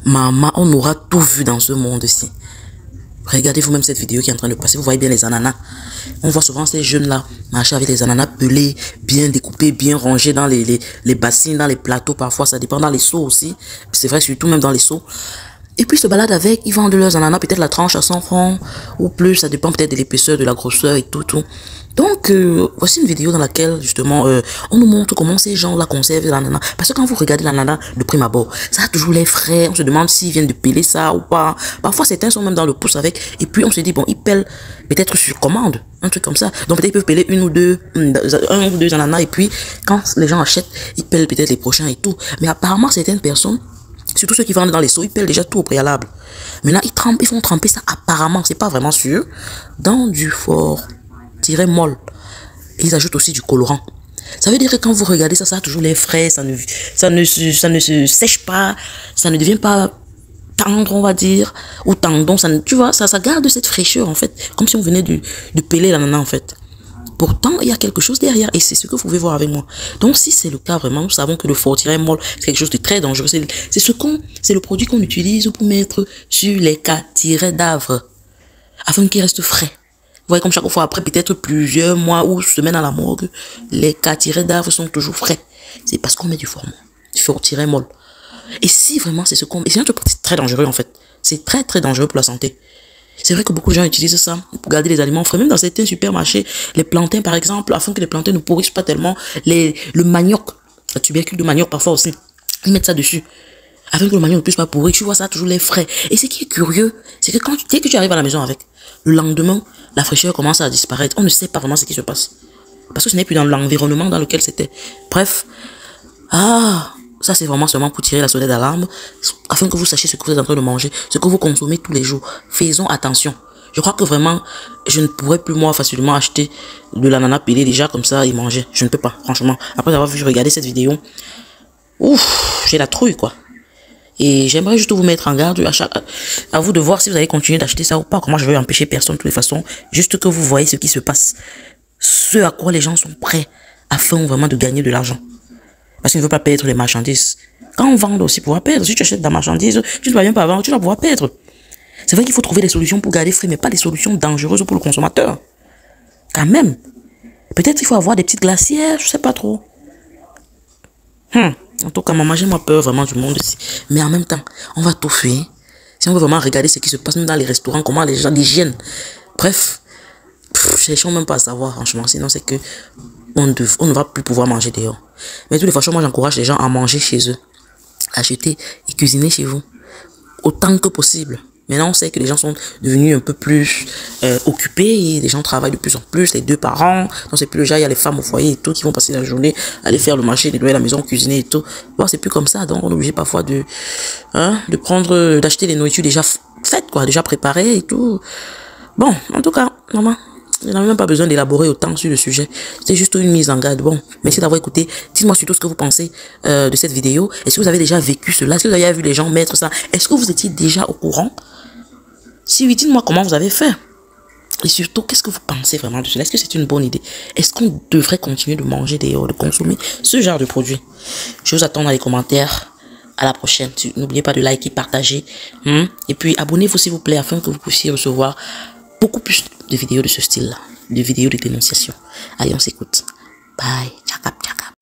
Maman, on aura tout vu dans ce monde-ci. Regardez vous-même cette vidéo qui est en train de passer. Vous voyez bien les ananas. On voit souvent ces jeunes-là marcher avec les ananas pelés, bien découpés, bien rangés dans les bassines, dans les plateaux. Parfois, ça dépend dans les seaux aussi. C'est vrai, surtout même dans les seaux. Et puis, ils se baladent avec. Ils vendent leurs ananas, peut-être la tranche à 100 francs ou plus. Ça dépend peut-être de l'épaisseur, de la grosseur et tout. Donc, voici une vidéo dans laquelle, justement, on nous montre comment ces gens-là conservent l'ananas. Parce que quand vous regardez l'ananas de prime abord, ça a toujours l'air frais. On se demande s'ils viennent de peler ça ou pas. Parfois, certains sont même dans le pouce avec. Et puis, on se dit, bon, ils pèlent peut-être sur commande. Un truc comme ça. Donc, peut-être ils peuvent peler un ou deux ananas. Et puis, quand les gens achètent, ils pèlent peut-être les prochains et tout. Mais apparemment, certaines personnes, surtout ceux qui vendent dans les seaux, ils pèlent déjà tout au préalable. Maintenant, ils font tremper ça apparemment, c'est pas vraiment sûr, dans du fort-molle. Ils ajoutent aussi du colorant. Ça veut dire que quand vous regardez ça, ça a toujours l'air frais, ça ne se sèche pas, ça ne devient pas tendre, on va dire, ou tendon, tu vois, ça garde cette fraîcheur en fait, comme si on venait de peler l'ananas en fait. Pourtant, il y a quelque chose derrière et c'est ce que vous pouvez voir avec moi. Donc, si c'est le cas vraiment, nous savons que le fort-molle, c'est quelque chose de très dangereux. C'est le produit qu'on utilise pour mettre sur les cas-tirets d'Havre afin qu'ils restent frais. Vous voyez comme chaque fois après peut-être plusieurs mois ou semaines à la morgue, les cas-tirets d'Havre sont toujours frais. C'est parce qu'on met du fort-molle. Et si vraiment c'est ce qu'on met, c'est un truc très dangereux en fait. C'est très très dangereux pour la santé. C'est vrai que beaucoup de gens utilisent ça pour garder les aliments frais. Même dans certains supermarchés, les plantains par exemple, afin que les plantains ne pourrissent pas tellement, le manioc, la tubercule de manioc parfois aussi, ils mettent ça dessus. Afin que le manioc ne puisse pas pourrir, tu vois ça toujours les frais. Et ce qui est curieux, c'est que dès que tu arrives à la maison avec, le lendemain, la fraîcheur commence à disparaître. On ne sait pas vraiment ce qui se passe. Parce que ce n'est plus dans l'environnement dans lequel c'était. Bref. Ça c'est vraiment seulement pour tirer la sonnette d'alarme, afin que vous sachiez ce que vous êtes en train de manger, ce que vous consommez tous les jours. Faisons attention. Je crois que vraiment, je ne pourrais plus moi facilement acheter de l'ananas pelé déjà comme ça et manger. Je ne peux pas, franchement. Après avoir regardé cette vidéo, j'ai la trouille quoi. Et j'aimerais juste vous mettre en garde à vous de voir si vous allez continuer d'acheter ça ou pas. Comment je vais empêcher personne de toutes les façons. Juste que vous voyez ce qui se passe. Ce à quoi les gens sont prêts afin vraiment de gagner de l'argent. Parce qu'il ne veut pas perdre les marchandises. Quand on vend aussi pouvoir perdre. Si tu achètes de la marchandise, tu ne vas bien pas vendre, tu vas pouvoir perdre. C'est vrai qu'il faut trouver des solutions pour garder frais, mais pas des solutions dangereuses pour le consommateur. Quand même. Peut-être qu'il faut avoir des petites glacières, je sais pas trop. En tout cas, maman, j'ai moi peur vraiment du monde ici. Mais en même temps, on va tout fuir. Si on veut vraiment regarder ce qui se passe même dans les restaurants, comment les gens, l'hygiène. Bref, cherchons même pas à savoir, franchement. Sinon, c'est que on ne va plus pouvoir manger dehors. Mais de toutes les façons, moi, j'encourage les gens à manger chez eux. Acheter et cuisiner chez vous. Autant que possible. Maintenant, on sait que les gens sont devenus un peu plus occupés. Et les gens travaillent de plus en plus, les 2 parents. Donc, c'est plus le genre, il y a les femmes au foyer et tout qui vont passer la journée, aller faire le marché, nettoyer la maison, cuisiner et tout. Bon, c'est plus comme ça. Donc, on est obligé parfois d'acheter les nourritures déjà faites, quoi, déjà préparées et tout. Bon, en tout cas, maman, je n'avais même pas besoin d'élaborer autant sur le sujet. C'est juste une mise en garde. Bon, merci d'avoir écouté. Dites-moi surtout ce que vous pensez de cette vidéo. Est-ce que vous avez déjà vécu cela? Est-ce que vous avez vu les gens mettre ça? Est-ce que vous étiez déjà au courant? Si oui, dites-moi comment vous avez fait. Et surtout, qu'est-ce que vous pensez vraiment de cela? Est-ce que c'est une bonne idée? Est-ce qu'on devrait continuer de manger dehors, de consommer ce genre de produits? Je vous attends dans les commentaires. À la prochaine. N'oubliez pas de liker, partager. Et puis, abonnez-vous s'il vous plaît afin que vous puissiez recevoir beaucoup plus de vidéos de ce style-là. De vidéos de dénonciation. Allez, on s'écoute. Bye. Tchakap, tchakap.